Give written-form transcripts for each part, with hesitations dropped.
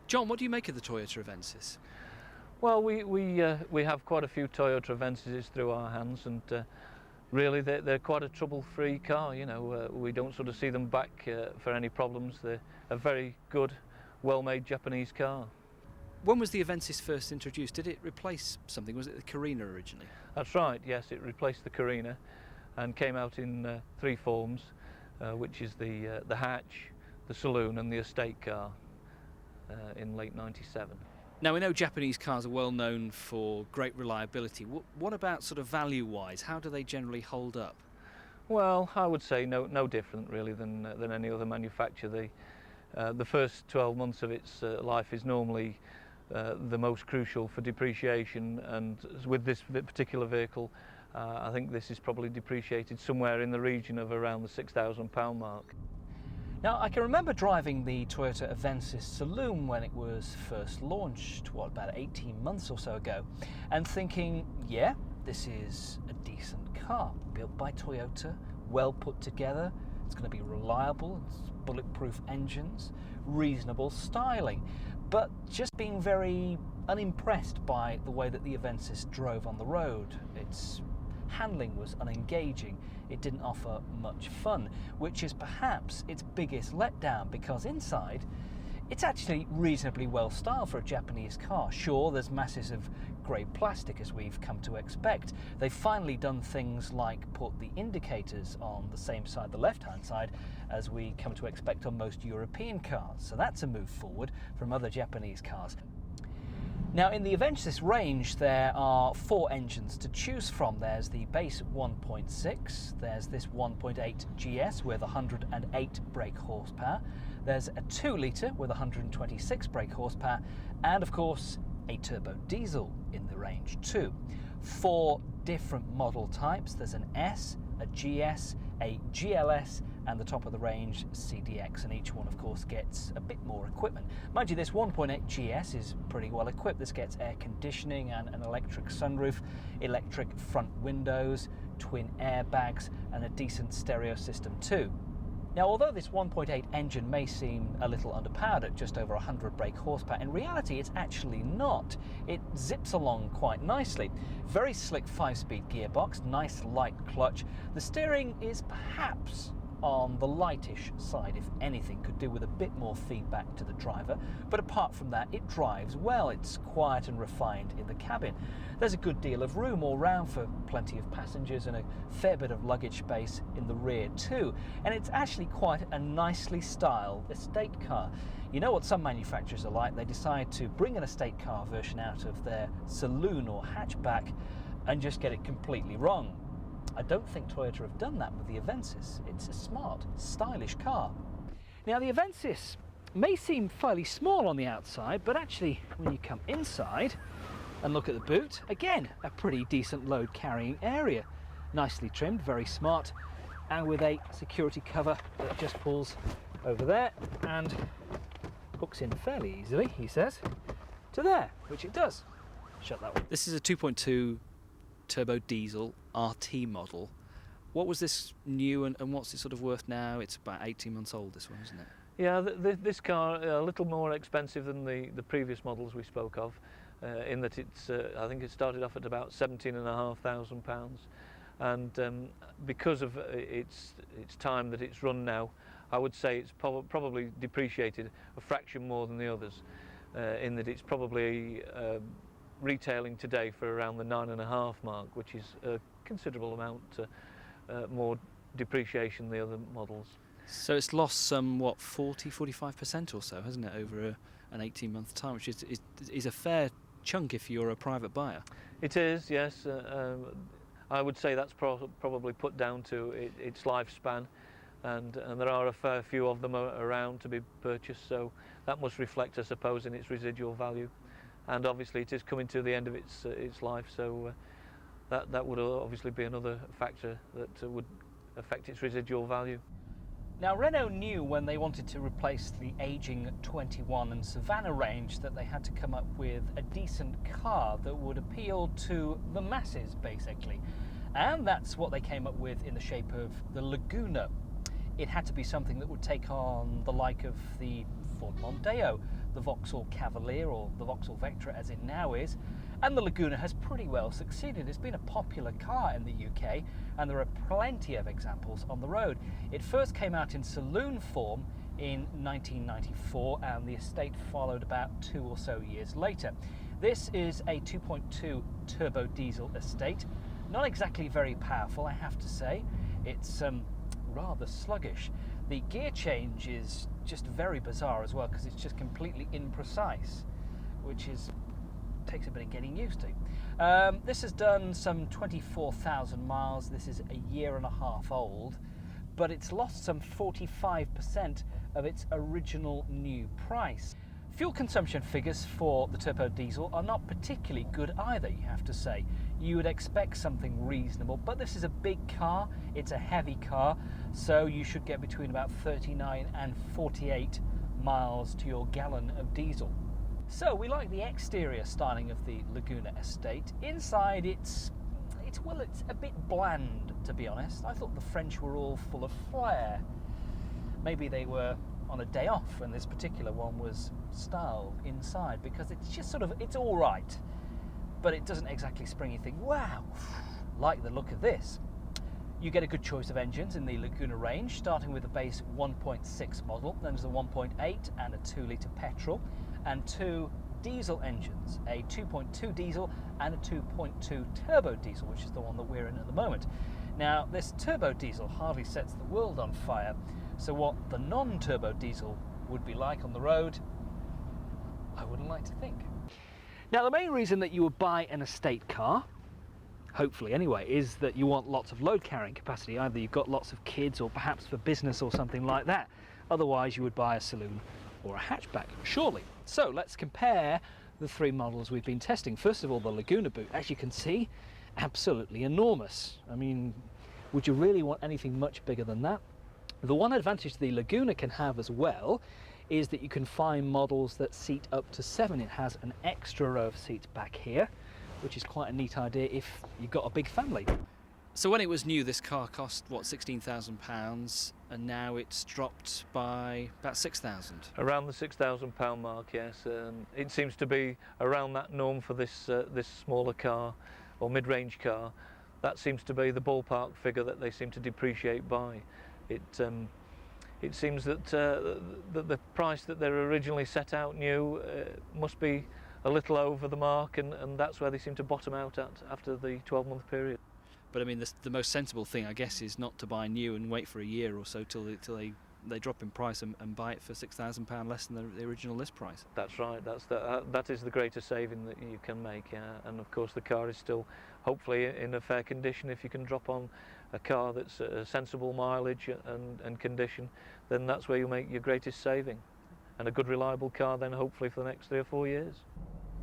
John, what do you make of the Toyota Avensis? Well, we have quite a few Toyota Avensis through our hands, and really they're quite a trouble-free car. You know, we don't sort of see them back for any problems. They're a very good, well-made Japanese car. When was the Avensis first introduced? Did it replace something? Was it the Carina originally? That's right, yes, it replaced the Carina and came out in three forms, which is the hatch, the saloon and the estate car in late '97. Now, we know Japanese cars are well known for great reliability. What about sort of value-wise? How do they generally hold up? Well, I would say no different really than any other manufacturer. The first 12 months of its life is normally the most crucial for depreciation, and with this particular vehicle, I think this is probably depreciated somewhere in the region of around the £6,000 mark. Now, I can remember driving the Toyota Avensis Saloon when it was first launched, about 18 months or so ago, and thinking, yeah, this is a decent car, built by Toyota, well put together, it's going to be reliable, it's bulletproof engines, reasonable styling, but just being very unimpressed by the way that the Avensis drove on the road. Its handling was unengaging, it didn't offer much fun, which is perhaps its biggest letdown, because inside it's actually reasonably well styled for a Japanese car. Sure, there's masses of grey plastic as we've come to expect. They've finally done things like put the indicators on the same side, the left-hand side, as we come to expect on most European cars. So that's a move forward from other Japanese cars. Now, in the Avensis range, there are four engines to choose from. There's the base 1.6, there's this 1.8 GS with 108 brake horsepower, there's a 2 litre with 126 brake horsepower, and of course a turbo diesel in the range too. Four different model types. There's an S, a GS, a GLS, and the top of the range CDX, and each one of course gets a bit more equipment. Mind you, this 1.8 GS is pretty well equipped. This gets air conditioning and an electric sunroof, electric front windows, twin airbags, and a decent stereo system too. Now, although this 1.8 engine may seem a little underpowered at just over 100 brake horsepower, in reality it's actually not. It zips along quite nicely. Very slick 5-speed gearbox, nice light clutch. The steering is perhaps on the lightish side, if anything, could do with a bit more feedback to the driver, but apart from that it drives well. It's quiet and refined in the cabin. There's a good deal of room all round for plenty of passengers and a fair bit of luggage space in the rear too, and it's actually quite a nicely styled estate car. You know what some manufacturers are like, they decide to bring an estate car version out of their saloon or hatchback and just get it completely wrong. I don't think Toyota have done that with the Avensis. It's a smart, stylish car. Now, the Avensis may seem fairly small on the outside, but actually when you come inside and look at the boot, again, a pretty decent load carrying area. Nicely trimmed, very smart, and with a security cover that just pulls over there and hooks in fairly easily, he says, to there, which it does. Shut that one. This is a 2.2 turbo diesel RT model. What was this new and what's it sort of worth now? It's about 18 months old, this one, isn't it? Yeah, this car a little more expensive than the previous models we spoke of, in that it's I think it started off at about £17,500, and because of its time that it's run now, I would say it's probably depreciated a fraction more than the others, in that it's probably retailing today for around the 9.5 mark, which is a considerable amount more depreciation than the other models. So it's lost some, 45% or so, hasn't it, over an 18-month time, which is a fair chunk if you're a private buyer. It is, yes. I would say that's probably put down to its lifespan, and there are a fair few of them around to be purchased, so that must reflect, I suppose, in its residual value. And obviously it is coming to the end of its life, so that would obviously be another factor that would affect its residual value. Now, Renault knew when they wanted to replace the ageing 21 and Savannah range that they had to come up with a decent car that would appeal to the masses, basically. And that's what they came up with in the shape of the Laguna. It had to be something that would take on the like of the Ford Mondeo, the Vauxhall Cavalier, or the Vauxhall Vectra as it now is, and the Laguna has pretty well succeeded. It's been a popular car in the UK, and there are plenty of examples on the road. It first came out in saloon form in 1994, and the estate followed about 2 or so years later. This is a 2.2 turbo diesel estate. Not exactly very powerful, I have to say. It's rather sluggish. The gear change is just very bizarre as well, because it's just completely imprecise, which takes a bit of getting used to. This has done some 24,000 miles. This is a year and a half old, but it's lost some 45% of its original new price. Fuel consumption figures for the turbo diesel are not particularly good either, you have to say. You would expect something reasonable, but this is a big car, it's a heavy car, so you should get between about 39 and 48 miles to your gallon of diesel. So we like the exterior styling of the Laguna estate. Inside it's a bit bland, to be honest. I thought the French were all full of flair. Maybe they were on a day off and this particular one was style inside, because it's just it's all right, but it doesn't exactly spring you think, wow, like the look of this. You get a good choice of engines in the Laguna range, starting with the base 1.6 model. Then there's a 1.8 and a 2-litre petrol, and 2 diesel engines, a 2.2 diesel and a 2.2 turbo diesel, which is the one that we're in at the moment. Now, this turbo diesel hardly sets the world on fire, so what the non-turbo diesel would be like on the road, I wouldn't like to think. Now, the main reason that you would buy an estate car, hopefully anyway, is that you want lots of load carrying capacity. Either you've got lots of kids, or perhaps for business or something like that. Otherwise you would buy a saloon or a hatchback, surely. So let's compare the 3 models we've been testing. First of all, the Laguna Boot, as you can see, absolutely enormous. I mean, would you really want anything much bigger than that? The one advantage the Laguna can have as well is that you can find models that seat up to 7. It has an extra row of seats back here, which is quite a neat idea if you've got a big family. So when it was new, this car cost, what, £16,000, and now it's dropped by about 6,000. Around the £6,000 mark, yes. It seems to be around that norm for this smaller car, or mid-range car. That seems to be the ballpark figure that they seem to depreciate by. It seems that the price that they're originally set out new must be a little over the mark, and that's where they seem to bottom out at after the 12-month period. But I mean, the most sensible thing, I guess, is not to buy new and wait for a year or so till they drop in price and buy it for £6,000 less than the original list price. That's right. That is the greatest saving that you can make. And of course, the car is still, hopefully, in a fair condition. If you can drop on a car that's a sensible mileage and condition, then that's where you make your greatest saving. And a good, reliable car, then hopefully for the next 3 or 4 years.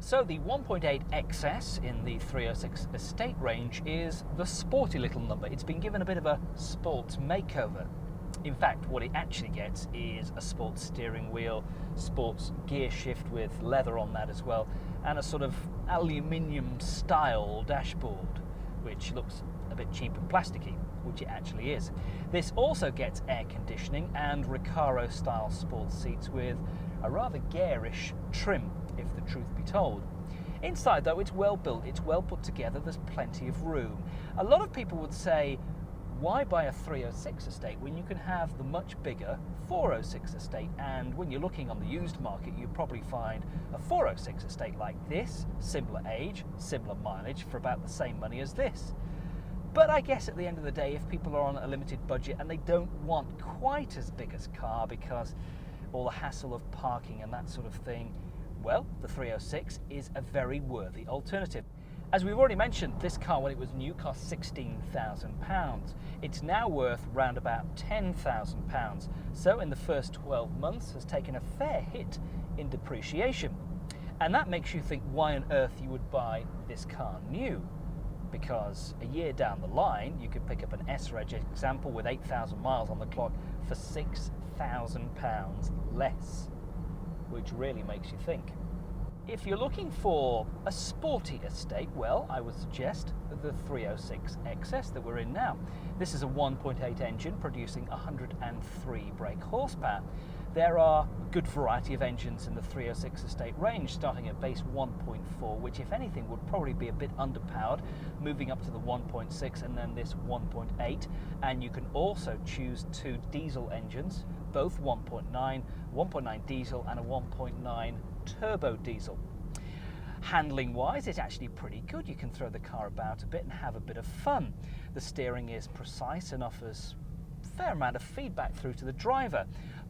So the 1.8 XS in the 306 estate range is the sporty little number. It's been given a bit of a sports makeover. In fact, what it actually gets is a sports steering wheel, sports gear shift with leather on that as well, and a sort of aluminium style dashboard, which looks a bit cheap and plasticky, which it actually is. This also gets air conditioning and Recaro style sports seats with a rather garish trim, if the truth be told. Inside though, it's well built, it's well put together, there's plenty of room. A lot of people would say, why buy a 306 estate when you can have the much bigger 406 estate? And when you're looking on the used market, you'll probably find a 406 estate like this, similar age, similar mileage, for about the same money as this. But I guess at the end of the day, if people are on a limited budget and they don't want quite as big a car because all the hassle of parking and that sort of thing, well, the 306 is a very worthy alternative. As we've already mentioned, this car when it was new cost £16,000. It's now worth round about £10,000. So in the first 12 months has taken a fair hit in depreciation. And that makes you think why on earth you would buy this car new. Because a year down the line, you could pick up an S-Reg example with 8,000 miles on the clock for £6,000 less, which really makes you think. If you're looking for a sporty estate, well, I would suggest the 306 XS that we're in now. This is a 1.8 engine producing 103 brake horsepower. There are a good variety of engines in the 306 Estate range, starting at base 1.4, which if anything would probably be a bit underpowered, moving up to the 1.6 and then this 1.8. And you can also choose 2 diesel engines, both 1.9 diesel and a 1.9 turbo diesel. Handling wise, it's actually pretty good. You can throw the car about a bit and have a bit of fun. The steering is precise and offers a fair amount of feedback through to the driver.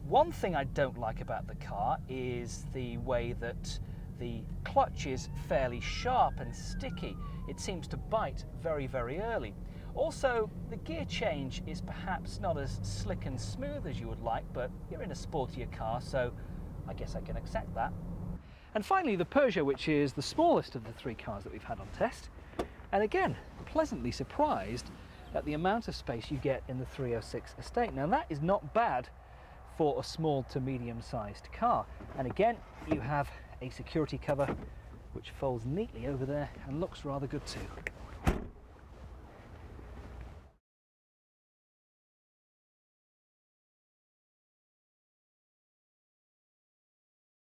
One thing I don't like about the car is the way that the clutch is fairly sharp and sticky. It seems to bite very, very early. Also, the gear change is perhaps not as slick and smooth as you would like, but you're in a sportier car, so I guess I can accept that. And finally, the Peugeot, which is the smallest of the 3 cars that we've had on test. And again, pleasantly surprised at the amount of space you get in the 306 Estate. Now that is not bad for a small to medium-sized car. And again, you have a security cover which folds neatly over there and looks rather good too.